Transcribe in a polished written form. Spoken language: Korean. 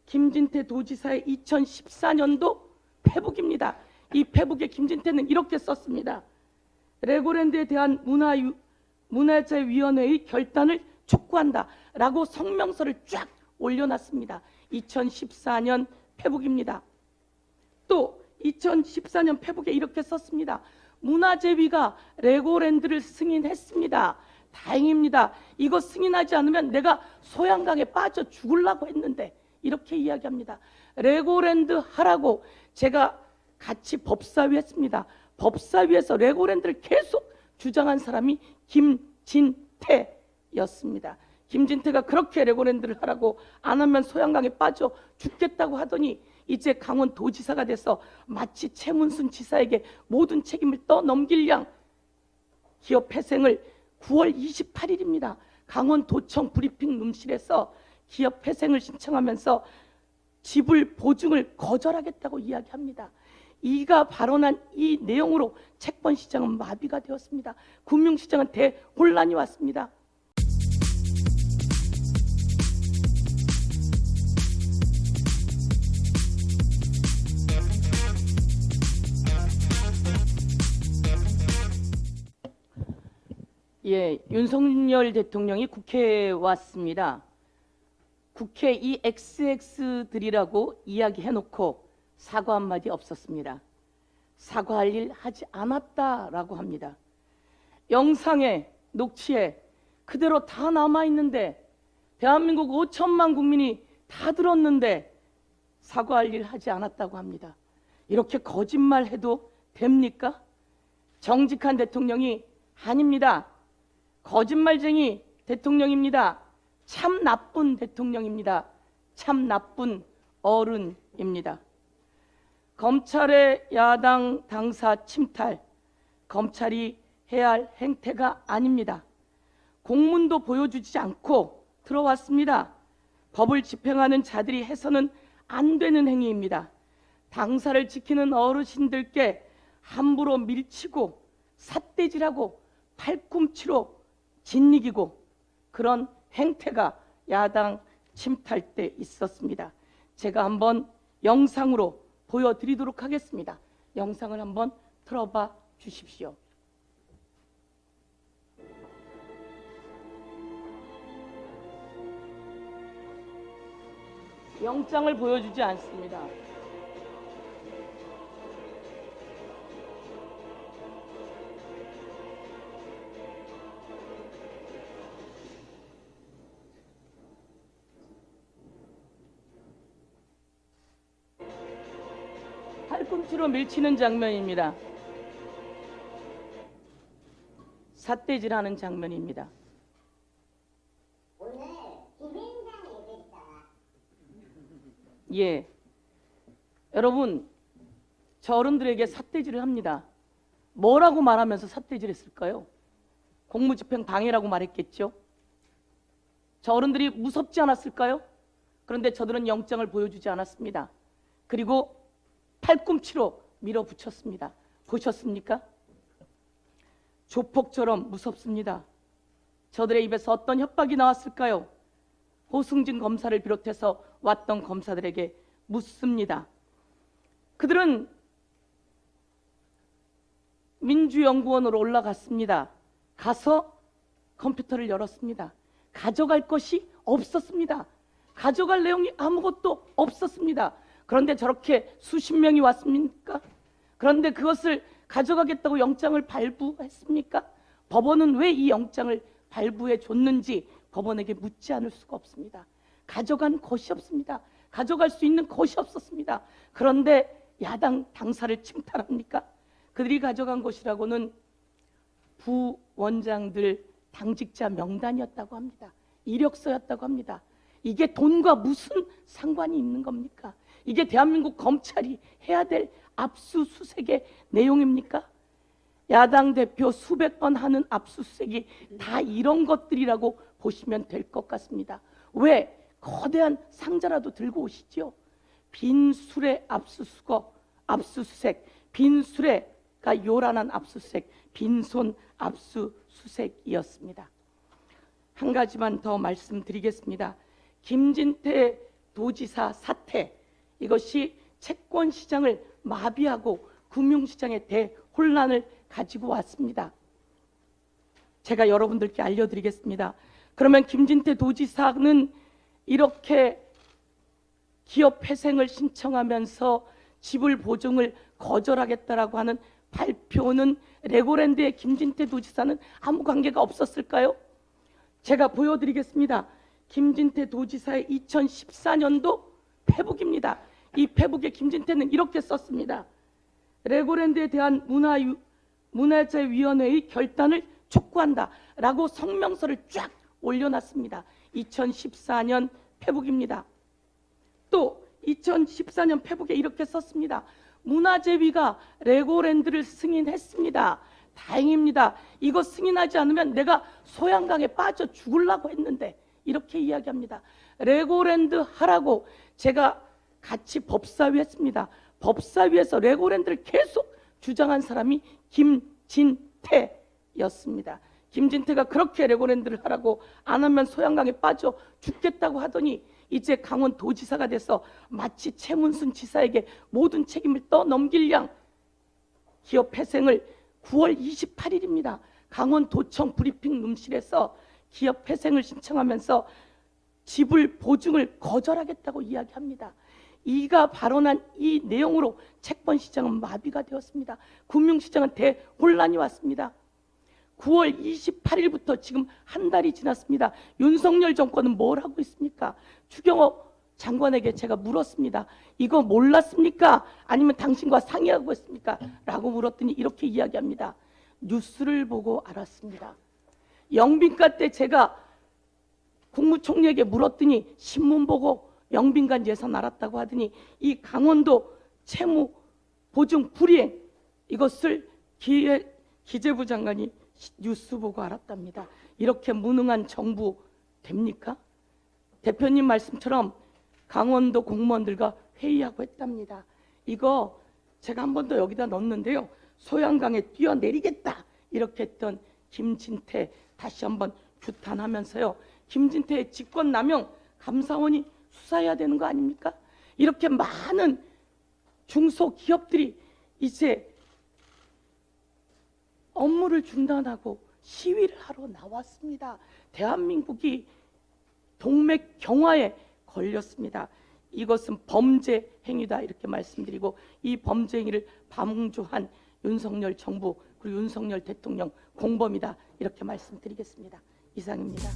김진태 도지사의 2014년도 페북입니다. 이 페북에 김진태는 이렇게 썼습니다. 레고랜드에 대한 문화재위원회의 결단을 촉구한다 라고 성명서를 쫙 올려놨습니다. 2014년 페북입니다. 또 2014년 페북에 이렇게 썼습니다. 문화재위가 레고랜드를 승인했습니다. 다행입니다. 이거 승인하지 않으면 내가 소양강에 빠져 죽으려고 했는데, 이렇게 이야기합니다. 레고랜드 하라고 제가 같이 법사위 했습니다. 법사위에서 레고랜드를 계속 주장한 사람이 김진태였습니다. 김진태가 그렇게 레고랜드를 하라고 안 하면 소양강에 빠져 죽겠다고 하더니 이제 강원도지사가 돼서 마치 최문순 지사에게 모든 책임을 떠넘길 양 기업 회생을 9월 28일입니다. 강원도청 브리핑 룸실에서 기업 회생을 신청하면서 지불 보증을 거절하겠다고 이야기합니다. 이가 발언한 이 내용으로 채권시장은 마비가 되었습니다. 금융시장은 대혼란이 왔습니다. 예, 윤석열 대통령이 국회에 왔습니다. 국회 이 XX들이라고 이야기해놓고 사과 한마디 없었습니다. 사과할 일 하지 않았다라고 합니다. 영상에, 녹취에 그대로 다 남아있는데, 대한민국 5천만 국민이 다 들었는데 사과할 일 하지 않았다고 합니다. 이렇게 거짓말해도 됩니까? 정직한 대통령이 아닙니다. 거짓말쟁이 대통령입니다. 참 나쁜 대통령입니다. 참 나쁜 어른입니다. 검찰의 야당 당사 침탈, 검찰이 해야 할 행태가 아닙니다. 공문도 보여주지 않고 들어왔습니다. 법을 집행하는 자들이 해서는 안 되는 행위입니다. 당사를 지키는 어르신들께 함부로 밀치고 삿대질하고 팔꿈치로 짓이기고 그런 행태가 야당 침탈 때 있었습니다. 제가 한번 영상으로 보여드리도록 하겠습니다. 영상을 한번 틀어봐 주십시오. 영장을 보여주지 않습니다. 팔꿈치로 밀치는 장면입니다. 삿대질하는 장면입니다. 오늘 김앤장 얘기했잖아. 예, 여러분, 저 어른들에게 삿대질을 합니다. 뭐라고 말하면서 삿대질했을까요? 공무집행 방해라고 말했겠죠. 저 어른들이 무섭지 않았을까요? 그런데 저들은 영장을 보여주지 않았습니다. 그리고 팔꿈치로 밀어붙였습니다. 보셨습니까? 조폭처럼 무섭습니다. 저들의 입에서 어떤 협박이 나왔을까요? 호승진 검사를 비롯해서 왔던 검사들에게 묻습니다. 그들은 민주연구원으로 올라갔습니다. 가서 컴퓨터를 열었습니다. 가져갈 것이 없었습니다. 가져갈 내용이 아무것도 없었습니다. 그런데 저렇게 수십 명이 왔습니까? 그런데 그것을 가져가겠다고 영장을 발부했습니까? 법원은 왜 이 영장을 발부해 줬는지 법원에게 묻지 않을 수가 없습니다. 가져간 것이 없습니다. 가져갈 수 있는 것이 없었습니다. 그런데 야당 당사를 침탈합니까? 그들이 가져간 것이라고는 부원장들 당직자 명단이었다고 합니다. 이력서였다고 합니다. 이게 돈과 무슨 상관이 있는 겁니까? 이게 대한민국 검찰이 해야 될 압수수색의 내용입니까? 야당 대표 수백 번 하는 압수수색이 다 이런 것들이라고 보시면 될 것 같습니다. 왜? 거대한 상자라도 들고 오시죠. 빈 술의 압수수색, 빈 술에가 요란한 압수수색, 빈손 압수수색이었습니다. 한 가지만 더 말씀드리겠습니다. 김진태 도지사 사태, 이것이 채권 시장을 마비하고 금융시장의 대혼란을 가지고 왔습니다. 제가 여러분들께 알려드리겠습니다. 그러면 김진태 도지사는 이렇게 기업 회생을 신청하면서 지불 보증을 거절하겠다라고 하는 발표는 레고랜드의 김진태 도지사는 아무 관계가 없었을까요? 제가 보여드리겠습니다. 김진태 도지사의 2014년도 페북입니다. 이 페북에 김진태는 이렇게 썼습니다. 레고랜드에 대한 문화재위원회의 결단을 촉구한다 라고 성명서를 쫙 올려놨습니다. 2014년 페북입니다. 또 2014년 페북에 이렇게 썼습니다. 문화재위가 레고랜드를 승인했습니다. 다행입니다. 이거 승인하지 않으면 내가 소양강에 빠져 죽으려고 했는데, 이렇게 이야기합니다. 레고랜드 하라고 제가 같이 법사위 했습니다. 법사위에서 레고랜드를 계속 주장한 사람이 김진태였습니다. 김진태가 그렇게 레고랜드를 하라고 안 하면 소양강에 빠져 죽겠다고 하더니 이제 강원도지사가 돼서 마치 최문순 지사에게 모든 책임을 떠넘길 양 기업 회생을 9월 28일입니다. 강원도청 브리핑 룸실에서 기업 회생을 신청하면서 지불 보증을 거절하겠다고 이야기합니다. 이가 발언한 이 내용으로 채권 시장은 마비가 되었습니다. 금융시장은 대혼란이 왔습니다. 9월 28일부터 지금 한 달이 지났습니다. 윤석열 정권은 뭘 하고 있습니까? 추경호 장관에게 제가 물었습니다. 이거 몰랐습니까? 아니면 당신과 상의하고 있습니까? 라고 물었더니 이렇게 이야기합니다. 뉴스를 보고 알았습니다. 영빈관 때 제가 국무총리에게 물었더니 신문 보고 영빈관 예산 알았다고 하더니 이 강원도 채무 보증 불이행, 이것을 기재부 장관이 뉴스 보고 알았답니다. 이렇게 무능한 정부 됩니까? 대표님 말씀처럼 강원도 공무원들과 회의하고 했답니다. 이거 제가 한 번 더 여기다 넣었는데요. 소양강에 뛰어내리겠다 이렇게 했던 김진태 다시 한번 규탄하면서요. 김진태의 직권남용 감사원이 수사해야 되는 거 아닙니까? 이렇게 많은 중소기업들이 이제 업무를 중단하고 시위를 하러 나왔습니다. 대한민국이 동맥 경화에 걸렸습니다. 이것은 범죄 행위다 이렇게 말씀드리고, 이 범죄 행위를 방조한 윤석열 정부 그리고 윤석열 대통령 공범이다 이렇게 말씀드리겠습니다. 이상입니다.